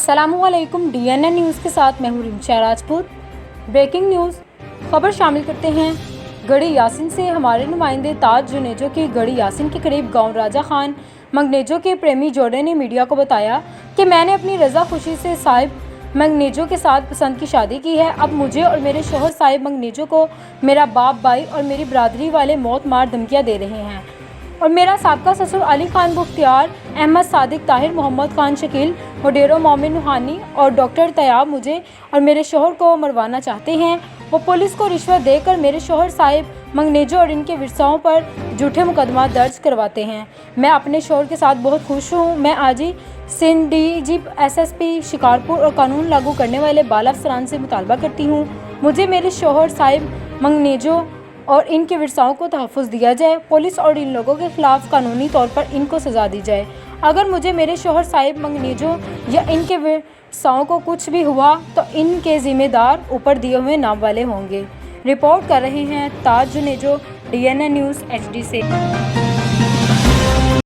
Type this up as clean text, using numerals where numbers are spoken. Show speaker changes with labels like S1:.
S1: अस्सलामुअलैकुम। DNA news के साथ मैं हूँ रिंचा राजपूत। ब्रेकिंग न्यूज़ खबर शामिल करते हैं। गढ़ी यासिन से हमारे नुमाइंदे ताज जुनेजो के गढ़ी यासिन के करीब गांव राजा खान मंगनेजो के प्रेमी जोड़े ने मीडिया को बताया कि मैंने अपनी रजा खुशी से साहिब मंगनेजो के साथ पसंद की शादी की है। अब मुझे और मेरे शोहर साहिब मंगनेजो को मेरा बाप, भाई और मेरी बरादरी वाले मौत मार धमकियाँ दे रहे हैं और मेरा साबका ससुर अली खान मुख्तियार, अहमद सादिक ताहिर, मोहम्मद खान शकील, वडेरो मोमिन रूहानी और डॉक्टर तैयाब मुझे और मेरे शोहर को मरवाना चाहते हैं। वो पुलिस को रिश्वत देकर मेरे शोहर साहिब मंगनेजो और इनके विरसाओं पर झूठे मुकदमा दर्ज करवाते हैं। मैं अपने शोहर के साथ बहुत खुश हूँ। मैं आज ही सिंध DG SSP शिकारपुर और कानून लागू करने वाले बाला अफसरान से मुतालबा करती हूँ, मुझे मेरे शोहर साहिब मंगनेजो और इनके विरसाओं को तहफ़्फ़ुज़ दिया जाए। पुलिस और इन लोगों के ख़िलाफ़ कानूनी तौर पर इनको सज़ा दी जाए। अगर मुझे मेरे शोहर साहिब मंगनेजो या इनके विरसाओं को कुछ भी हुआ तो इनके ज़िम्मेदार ऊपर दिए हुए नाम वाले होंगे। रिपोर्ट कर रहे हैं ताज जुनेजो, DNA न्यूज़ HD से।